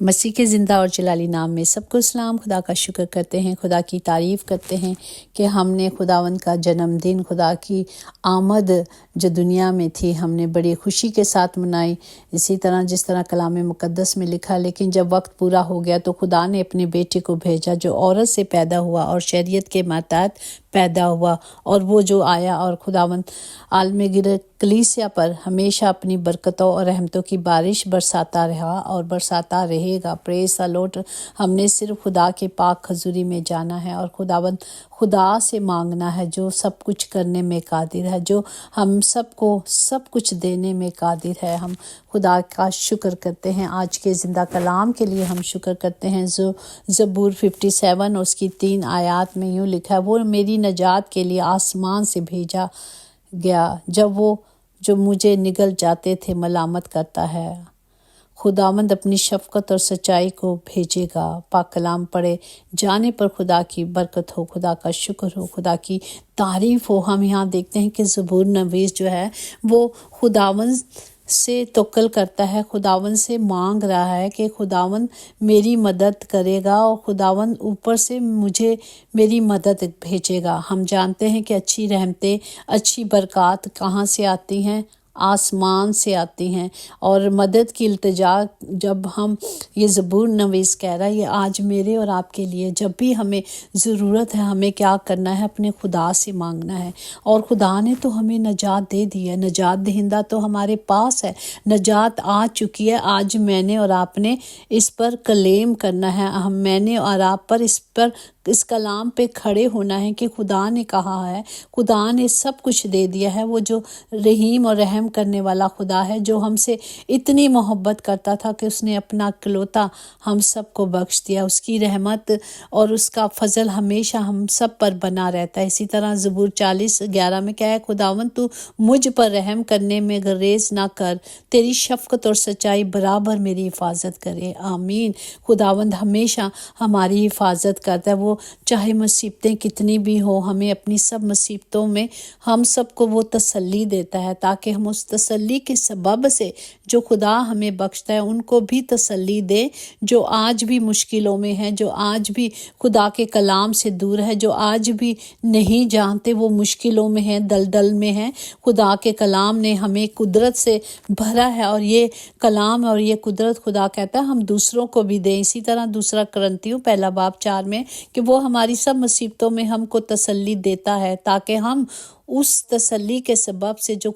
मसीह के ज़िंदा और जलाली नाम में सबको सलाम। खुदा का शुक्र करते हैं, खुदा की तारीफ़ करते हैं कि हमने खुदावंद का जन्मदिन, खुदा की आमद जो दुनिया में थी, हमने बड़ी खुशी के साथ मनाई। इसी तरह जिस तरह कलाम मुक़द्दस में लिखा, लेकिन जब वक्त पूरा हो गया तो खुदा ने अपने बेटे को भेजा जो औरत से पैदा हुआ और शरीयत के मातहत पैदा हुआ, और वो जो आया और खुदावंद आलम गिर कलीसिया पर हमेशा अपनी बरकतों और रहमतों की बारिश बरसाता रहा और बरसाता रहेगा। Praise the Lord. हमने सिर्फ खुदा के पाक खजूरी में जाना है और खुदावंद खुदा से मांगना है जो सब कुछ करने में कादिर है, जो हम सबको सब कुछ देने में कादिर है। हम खुदा का शुक्र करते हैं। आज के ज़िंदा कलाम के लिए हम शुक्र करते हैं। जो ज़बूर 57 और उसकी 3 आयात में यूँ लिखा है, वो मेरी नजात के लिए आसमान से भेजा गया जब वो जो मुझे निगल जाते थे मलामत करता है। खुदावंद अपनी शफ़क़त और सच्चाई को भेजेगा। पाक कलाम पढ़े जाने पर खुदा की बरकत हो, खुदा का शुक्र हो, खुदा की तारीफ़ हो। हम यहाँ देखते हैं कि ज़बूर नवीस जो है वो खुदावंद से तवक्कुल करता है, खुदावंद से मांग रहा है कि खुदावंद मेरी मदद करेगा और खुदावंद ऊपर से मुझे मेरी मदद भेजेगा। हम जानते हैं कि अच्छी रहमतें, अच्छी बरक़ात कहाँ से आती हैं? आसमान से आती हैं। और मदद की इल्तिजा जब हम ये ज़बूर नवीस कह रहा है, ये आज मेरे और आपके लिए, जब भी हमें ज़रूरत है हमें क्या करना है? अपने खुदा से मांगना है। और खुदा ने तो हमें नजात दे दी है, नजात दहिंदा तो हमारे पास है, नजात आ चुकी है। आज मैंने और आपने इस पर क्लेम करना है, मैंने और आप पर इस कलाम पे खड़े होना है कि खुदा ने कहा है, खुदा ने सब कुछ दे दिया है। वो जो रहीम और रहम करने वाला खुदा है, जो हमसे इतनी मोहब्बत करता था कि उसने अपना इकलौता हम सब को बख्श दिया। उसकी रहमत और उसका फजल हमेशा हम सब पर बना रहता है। इसी तरह ज़बूर 40:11 में क्या है? खुदावंद तू मुझ पर रहम करने में गुरेज ना कर, तेरी शफ़क़त और सच्चाई बराबर मेरी हिफाजत करे। आमीन। खुदावंद हमेशा हमारी हिफाजत करता है। वो चाहे मुसीबतें कितनी भी हो, हमें अपनी सब मुसीबतों में हम सबको वो तसल्ली देता है, ताकि हम उस तसल्ली के सबब से जो खुदा हमें बख्शता है उनको भी तसल्ली दे, जो आज भी मुश्किलों में हैं, जो आज भी खुदा के कलाम से दूर है, जो आज भी नहीं जानते, वो मुश्किलों में हैं, दलदल में हैं। खुदा के कलाम ने हमें कुदरत से भरा है और ये कलाम और ये कुदरत खुदा कहता है हम दूसरों को भी दें। इसी तरह 2 कुरिन्थियों 1:4 में कि वो हमारी सब मुसीबतों में हमको तसल्ली देता है, ताकि हम उस तसल्ली के सबब से जो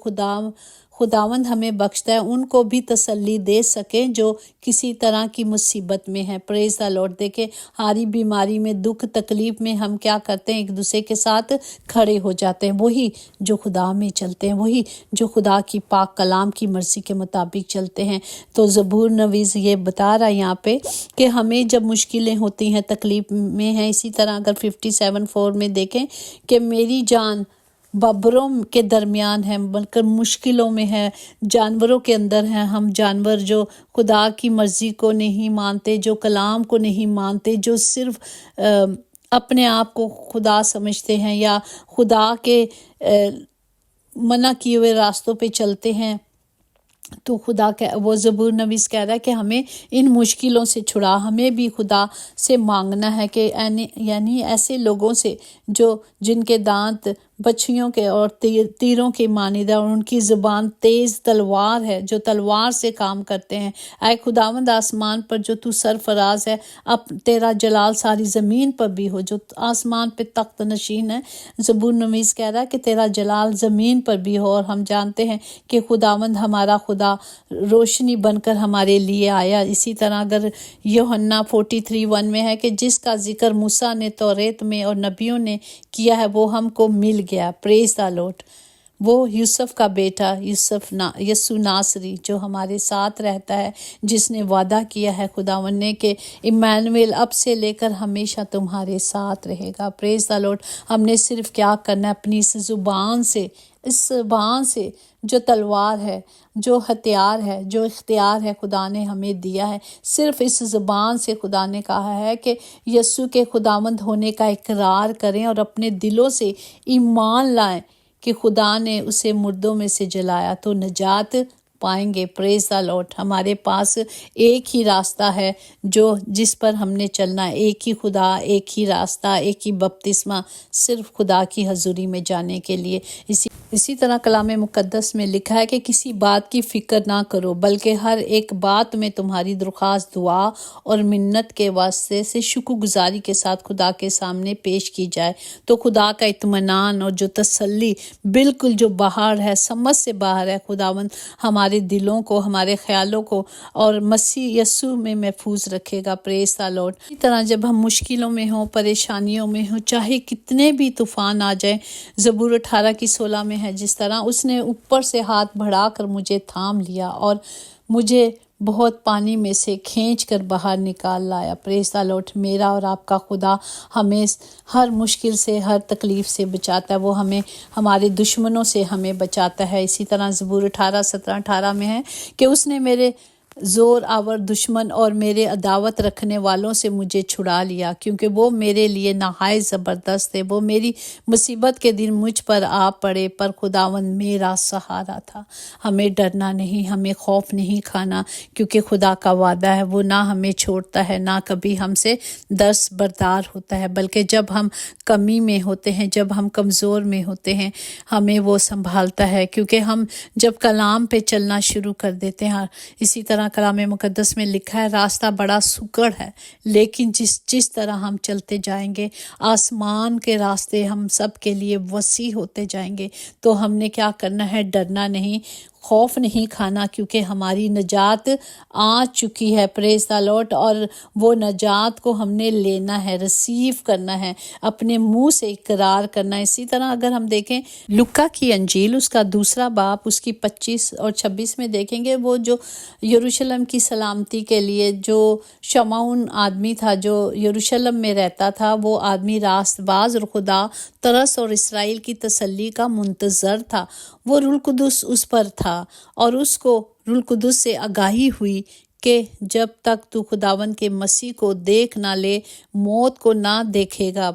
खुदावंद हमें बख्शता है उनको भी तसल्ली दे सकें जो किसी तरह की मुसीबत में है। Praise the Lord. देखे हारी बीमारी में, दुख तकलीफ में हम क्या करते हैं? एक दूसरे के साथ खड़े हो जाते हैं। वही जो खुदा में चलते हैं, वही जो खुदा की पाक कलाम की मर्जी के मुताबिक चलते हैं। तो ज़बूर नवीस ये बता रहा है यहाँ पे कि हमें जब मुश्किलें होती हैं, तकलीफ में हैं, इसी तरह अगर 57:4 में देखें कि मेरी जान बब्रों के दरमियान है, बल्कि मुश्किलों में है, जानवरों के अंदर हैं। हम जानवर जो खुदा की मर्ज़ी को नहीं मानते, जो कलाम को नहीं मानते, जो सिर्फ अपने आप को खुदा समझते हैं या खुदा के मना किए हुए रास्तों पे चलते हैं, तो खुदा वो ज़बूर नवीस कह रहा है कि हमें इन मुश्किलों से छुड़ा। हमें भी खुदा से मांगना है कि यानी ऐसे लोगों से जो जिनके दांत बछियों के और तीरों के मानिदा और उनकी ज़ुबान तेज़ तलवार है, जो तलवार से काम करते हैं। ऐ खुदावंद आसमान पर जो तू सरफराज है, अब तेरा जलाल सारी ज़मीन पर भी हो। जो आसमान पे तख्त नशीन है, ज़बूर नवीस कह रहा है कि तेरा जलाल ज़मीन पर भी हो। और हम जानते हैं कि खुदावंद हमारा खुदा रोशनी बनकर हमारे लिए आया। इसी तरह अगर यूहन्ना 43:1 में है कि जिसका जिक्र मूसा ने तौरेत में और नबियों ने किया है वो हमको मिल गया। Praise the Lord. वो यूसुफ का बेटा यीशु नासरी जो हमारे साथ रहता है, जिसने वादा किया है खुदावंद ने कि इम्मानुएल अब से लेकर हमेशा तुम्हारे साथ रहेगा। Praise the Lord. हमने सिर्फ क्या करना है? अपनी इस ज़ुबान से, इस ज़ुबान से जो तलवार है, जो हथियार है, जो इख्तियार है खुदा ने हमें दिया है, सिर्फ इस ज़ुबान से खुदा ने कहा है कि यीशु के खुदावंद होने का इकरार करें और अपने दिलों से ईमान लाएं कि खुदा ने उसे मुर्दों में से जलाया तो नजात پائیں گے۔ پریز دا لارڈ۔ ہمارے پاس ایک ہی راستہ ہے جس پر ہم نے چلنا ہے، ایک ہی خدا، ایک ہی راستہ، ایک ہی بپتسمہ، صرف خدا کی حضوری میں جانے کے لیے۔ اسی طرح کلام مقدس میں لکھا ہے کہ کسی بات کی فکر نہ کرو، بلکہ ہر ایک بات میں تمہاری درخواست دعا اور منت کے واسطے سے شکر گزاری کے ساتھ خدا کے سامنے پیش کی جائے، تو خدا کا اطمینان اور جو تسلی بالکل جو باہر ہے، سمجھ سے باہر ہے، خداوند ہمارے دلوں کو، ہمارے خیالوں کو اور مسیح یسوع میں محفوظ رکھے گا۔ پریز دا لارڈ۔ اسی طرح جب ہم مشکلوں میں ہوں، پریشانیوں میں ہوں، چاہے کتنے بھی طوفان آ جائیں، زبور 18:16 میں ہے جس طرح اس نے اوپر سے ہاتھ بڑھا کر مجھے تھام لیا اور مجھے بہت پانی میں سے کھینچ کر باہر نکال لایا۔ پریز دا لارڈ۔ میرا اور آپ کا خدا ہمیں ہر مشکل سے، ہر تکلیف سے بچاتا ہے۔ وہ ہمیں ہمارے دشمنوں سے ہمیں بچاتا ہے۔ اسی طرح زبور 18:17-18 میں ہے کہ اس نے میرے زور آور دشمن اور میرے عداوت رکھنے والوں سے مجھے چھڑا لیا، کیونکہ وہ میرے لیے نہایت زبردست تھے۔ وہ میری مصیبت کے دن مجھ پر آ پڑے، پر خداوند میرا سہارا تھا۔ ہمیں ڈرنا نہیں، ہمیں خوف نہیں کھانا، کیونکہ خدا کا وعدہ ہے، وہ نہ ہمیں چھوڑتا ہے، نہ کبھی ہم سے دستبردار ہوتا ہے، بلکہ جب ہم کمی میں ہوتے ہیں، جب ہم کمزور میں ہوتے ہیں، ہمیں وہ سنبھالتا ہے، کیونکہ ہم جب کلام پہ چلنا شروع کر دیتے ہیں۔ اسی طرح کلام مقدس میں لکھا ہے، راستہ بڑا سکڑ ہے، لیکن جس طرح ہم چلتے جائیں گے، آسمان کے راستے ہم سب کے لیے وسیع ہوتے جائیں گے۔ تو ہم نے کیا کرنا ہے؟ ڈرنا نہیں، خوف نہیں کھانا، کیونکہ ہماری نجات آ چکی ہے۔ پریز دا لارڈ۔ اور وہ نجات کو ہم نے لینا ہے، ریسیو کرنا ہے، اپنے منہ سے اقرار کرنا ہے۔ اسی طرح اگر ہم دیکھیں لوکا کی انجیل، اس کا 2 باب، اس کی 25 اور 26 میں دیکھیں گے، وہ جو یروشلم کی سلامتی کے لیے جو شمعون آدمی تھا، جو یروشلم میں رہتا تھا، وہ آدمی راست باز اور خدا ترس اور اسرائیل کی تسلی کا منتظر تھا۔ وہ روح القدس اس پر تھا اور اس کو روح القدس سے آگاہی ہوئی کہ جب تک تو خداوند کے مسیح کو دیکھ نہ لے، موت کو نہ دیکھے گا،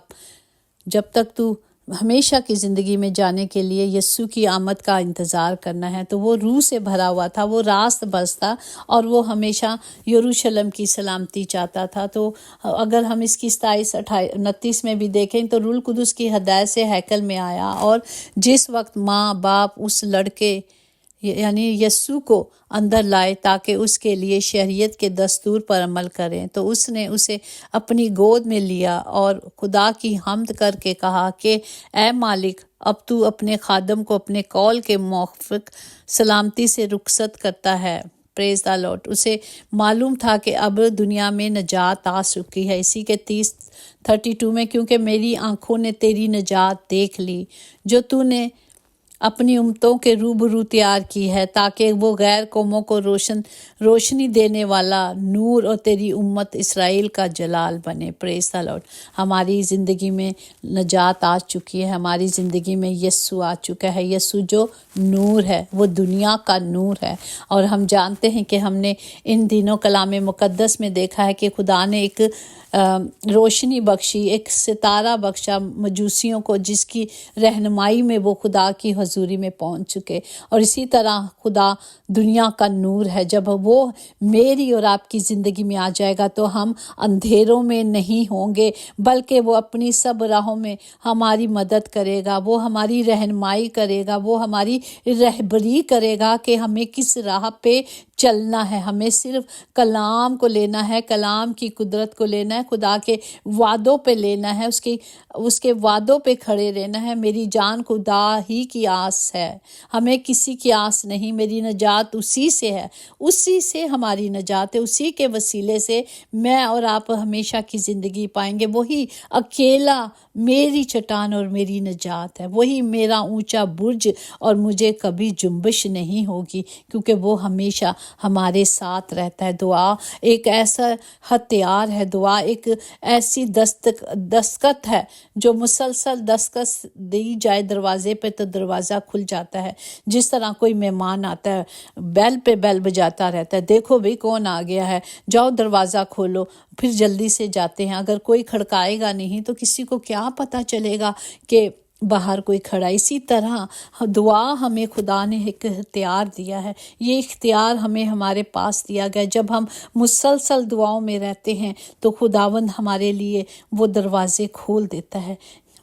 جب تک تو ہمیشہ کی زندگی میں جانے کے لیے یسوع کی آمد کا انتظار کرنا ہے۔ تو وہ روح سے بھرا ہوا تھا، وہ راست باز تھا اور وہ ہمیشہ یروشلم کی سلامتی چاہتا تھا۔ تو اگر ہم اس کی 27-29 میں بھی دیکھیں تو روح القدس کی ہدایت سے ہیکل میں آیا، اور جس وقت ماں باپ اس لڑکے یعنی یسوع کو اندر لائے تاکہ اس کے لیے شریعت کے دستور پر عمل کریں، تو اس نے اسے اپنی گود میں لیا اور خدا کی حمد کر کے کہا کہ اے مالک، اب تو اپنے خادم کو اپنے قول کے موافق سلامتی سے رخصت کرتا ہے۔ پریز دا لارڈ۔ اسے معلوم تھا کہ اب دنیا میں نجات آ چکی ہے۔ اسی کے 32 میں، کیونکہ میری آنکھوں نے تیری نجات دیکھ لی، جو تو نے اپنی امتوں کے روبرو تیار کی ہے، تاکہ وہ غیر قوموں کو روشنی دینے والا نور اور تیری امت اسرائیل کا جلال بنے۔ پریز دا لارڈ۔ ہماری زندگی میں نجات آ چکی ہے، ہماری زندگی میں یسوع آ چکا ہے۔ یسوع جو نور ہے، وہ دنیا کا نور ہے، اور ہم جانتے ہیں کہ ہم نے ان دنوں کلام مقدس میں دیکھا ہے کہ خدا نے ایک روشنی بخشی، ایک ستارہ بخشا مجوسیوں کو، جس کی رہنمائی میں وہ خدا کی حضوری میں پہنچ چکے۔ اور اسی طرح خدا دنیا کا نور ہے، جب وہ میری اور آپ کی زندگی میں آ جائے گا تو ہم اندھیروں میں نہیں ہوں گے، بلکہ وہ اپنی سب راہوں میں ہماری مدد کرے گا، وہ ہماری رہنمائی کرے گا، وہ ہماری رہبری کرے گا کہ ہمیں کس راہ پہ چلنا ہے۔ ہمیں صرف کلام کو لینا ہے، کلام کی قدرت کو لینا ہے، خدا کے وعدوں پہ لینا ہے، اس کے وعدوں پہ کھڑے رہنا ہے۔ میری جان خدا ہی کی آس ہے، ہمیں کسی کی آس نہیں۔ میری نجات اسی سے ہے، اسی سے ہماری نجات ہے، اسی کے وسیلے سے میں اور آپ ہمیشہ کی زندگی پائیں گے۔ وہی اکیلا میری چٹان اور میری نجات ہے، وہی میرا اونچا برج، اور مجھے کبھی جنبش نہیں ہوگی، کیونکہ وہ ہمیشہ ہمارے ساتھ رہتا ہے۔ دعا ایک ایسا ہتھیار ہے، دعا ایک ایسی دستخط ہے جو مسلسل دستخط دی جائے دروازے پہ تو دروازہ کھل جاتا ہے۔ جس طرح کوئی مہمان آتا ہے، بیل پہ بیل بجاتا رہتا ہے، دیکھو بھئی کون آ گیا ہے، جاؤ دروازہ کھولو، پھر جلدی سے جاتے ہیں۔ اگر کوئی کھڑکائے گا نہیں تو کسی کو کیا پتہ چلے گا کہ बाहर कोई खड़ा। इसी तरह दुआ हमें खुदा ने एक इख्तियार दिया है। ये इख्तियार हमें हमारे पास दिया गया। जब हम मुसलसल दुआओं में रहते हैं तो खुदावंद हमारे लिए वो दरवाज़े खोल देता है,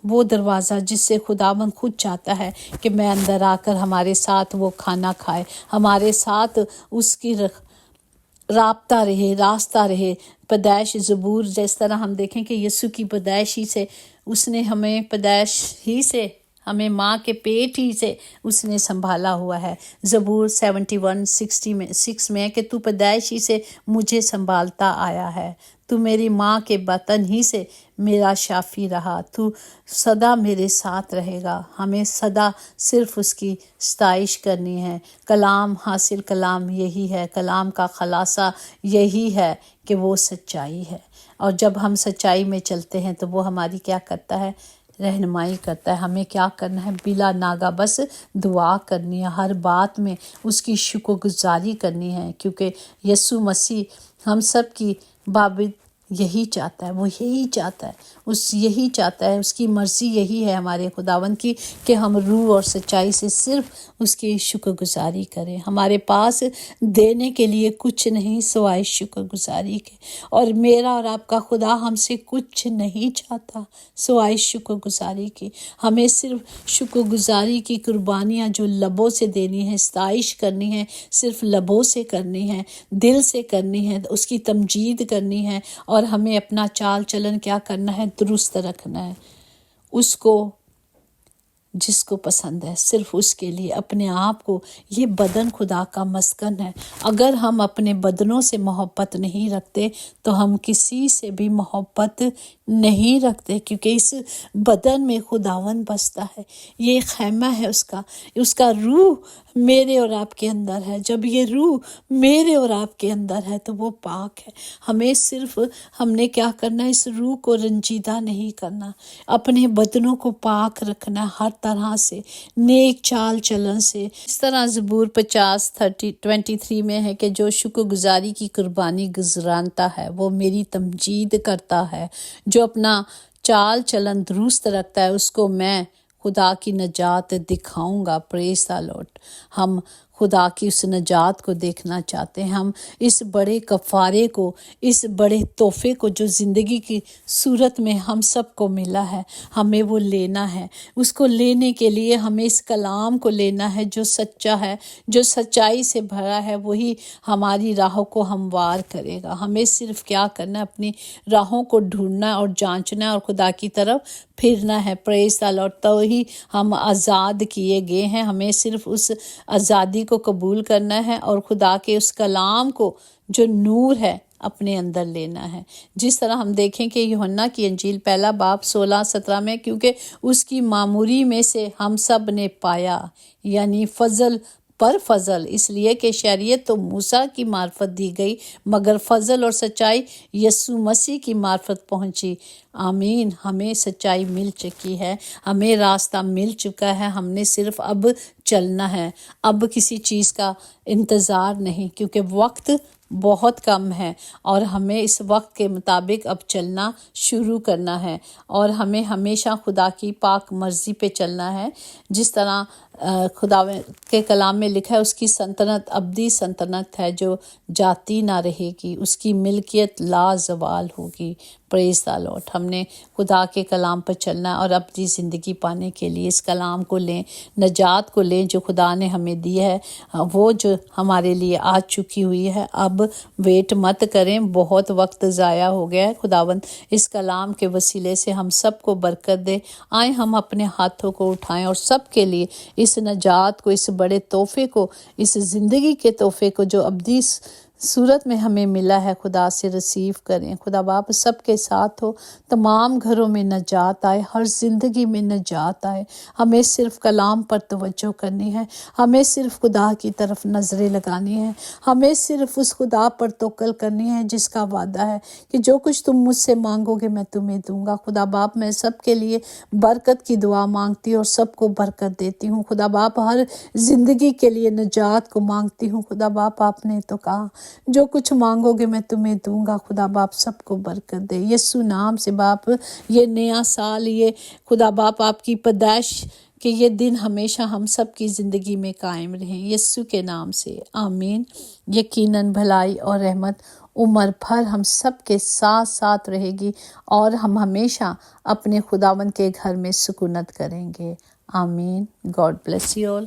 वो दरवाज़ा जिससे खुदावंद खुद चाहता है कि मैं अंदर आकर हमारे साथ वो खाना खाए, हमारे साथ उसकी राब्ता रहे, रास्ता रहे। पैदाइश ज़बूर जिस तरह हम देखें कि यीशु की पैदाइश ही से उसने हमें, पैदाइश ही से हमें माँ के पेट ही से उसने संभाला हुआ है। ज़बूर 71:6 में कि तू पैदाइश ही से मुझे संभालता आया है, तू मेरी माँ के बतन ही से मेरा शाफी रहा, तू सदा मेरे साथ रहेगा। हमें सदा सिर्फ उसकी सताइश करनी है। कलाम हासिल कलाम यही है, कलाम का खलासा यही है कि वो सच्चाई है। और जब हम सच्चाई में चलते हैं तो वो हमारी क्या करता है, रहनुमाई करता है। हमें क्या करना है, बिला नागा बस दुआ करनी है, हर बात में उसकी शुक्रगुजारी करनी है, क्योंकि यीशु मसीह हम सब की बाबत यही चाहता है, वो यही चाहता है, यही चाहता है, उसकी मर्ज़ी यही है हमारे खुदावंद की कि हम रूह और सच्चाई से सिर्फ उसकी शुक्रगुजारी करें। हमारे पास देने के लिए कुछ नहीं सिवाय शुक्रगुजारी के, और मेरा और आपका खुदा हमसे कुछ नहीं चाहता सिवाय शुक्रगुजारी की। हमें सिर्फ शुक्रगुजारी की कुर्बानियाँ जो लबों से देनी है, सताइश करनी है, सिर्फ लबों से करनी है, दिल से करनी है, उसकी तमजीद करनी है। और हमें अपना चाल चलन क्या करना है, दुरुस्त रखना है, उसको जिसको पसंद है सिर्फ उसके लिए, अपने आप को। ये बदन खुदा का मस्कन है। अगर हम अपने बदनों से मोहब्बत नहीं रखते तो हम किसी से भी मोहब्बत नहीं रखते, क्योंकि इस बदन में खुदावन बसता है। ये खैमा है उसका रूह मेरे और आपके अंदर है। जब ये रूह मेरे और आपके अंदर है तो वो पाक है। हमें सिर्फ हमने क्या करना है, इस रूह को रंजीदा नहीं करना, अपने बदनों को पाक रखना हर तरह से, नेक चाल चलन से। इस तरह ज़बूर 50:23 में है कि जो शुक्रगुजारी की कुर्बानी गुजरानता है वो मेरी तमजीद करता है। जो अपना चाल चलन दुरुस्त रखता है उसको मैं खुदा की नजात दिखाऊंगा। Praise the Lord. हम खुदा की उस नजात को देखना चाहते हैं। हम इस बड़े कफ़ारे को, इस बड़े तोहफे को जो ज़िंदगी की सूरत में हम सबको मिला है, हमें वो लेना है। उसको लेने के लिए हमें इस कलाम को लेना है जो सच्चा है, जो सच्चाई से भरा है। वही हमारी राहों को हमवार करेगा। हमें सिर्फ क्या करना है, अपनी राहों को ढूंढना और जांचना और खुदा की तरफ फिरना है। Praise the Lord. तो ही हम आज़ाद किए गए हैं। हमें सिर्फ उस आज़ादी को कबूल करना है और खुदा के उस कलाम को जो नूर है अपने अंदर लेना है। जिस तरह हम देखें कि यूहन्ना की अंजील 1 बाब 16-17 में, क्योंकि उसकी मामूरी में से हम सब ने पाया, यानी फजल पर फजल, इसलिए कि शरीयत तो मूसा की मार्फत दी गई मगर फजल और सच्चाई यीशु मसीह की मार्फत पहुंची। आमीन। हमें सच्चाई मिल चुकी है, हमें रास्ता मिल चुका है। हमने सिर्फ अब चलना है, अब किसी चीज़ का इंतज़ार नहीं, क्योंकि वक्त बहुत कम है और हमें इस वक्त के मुताबिक अब चलना शुरू करना है। और हमें हमेशा खुदा की पाक मर्ज़ी पे चलना है। जिस तरह खुदा के कलाम में लिखा है, उसकी सल्तनत अब्दी सल्तनत है जो जाती ना रहेगी, उसकी मिल्कियत लाजवाल होगी। Praise the Lord. हमने खुदा के कलाम पर चलना और अपनी ज़िंदगी पाने के लिए इस कलाम को लें, नजात को लें जो खुदा ने हमें दी है, वो जो हमारे लिए आ चुकी हुई है। अब वेट मत करें, बहुत वक्त ज़ाया हो गया है। खुदावंद इस कलाम के वसीले से हम सबको बरकत दे। आए हम अपने हाथों को उठाएं और सबके लिए इस नजात को, इस बड़े तोहफे को, इस ज़िंदगी के तोहफे को जो अब्दी सूरत में हमें मिला है, खुदा से रिसीव करें। खुदा बाप सबके साथ हो, तमाम घरों में नजात आए, हर ज़िंदगी में नजात आए। हमें सिर्फ कलाम पर तवज्जो करनी है, हमें सिर्फ खुदा की तरफ नज़रें लगानी है, हमें सिर्फ उस खुदा पर तवक्कुल करनी है जिसका वादा है कि जो कुछ तुम मुझसे मांगोगे मैं तुम्हें दूंगा। खुदा बाप मैं सबके लिए बरकत की दुआ मांगती हूँ और सबको बरकत देती हूँ। खुदा बाप हर ज़िंदगी के लिए नजात को मांगती हूँ। खुदा बाप आपने तो कहा جو کچھ مانگو گے میں تمہیں دوں گا۔ خدا باپ سب کو برکت دے یسوع نام سے باپ، یہ نیا سال، یہ خدا باپ آپ کی پیدائش کہ یہ دن ہمیشہ ہم سب کی زندگی میں قائم رہیں یسوع کے نام سے، آمین۔ یقیناً بھلائی اور رحمت عمر بھر ہم سب کے ساتھ ساتھ رہے گی اور ہم ہمیشہ اپنے خداوند کے گھر میں سکونت کریں گے، آمین۔ God bless you all.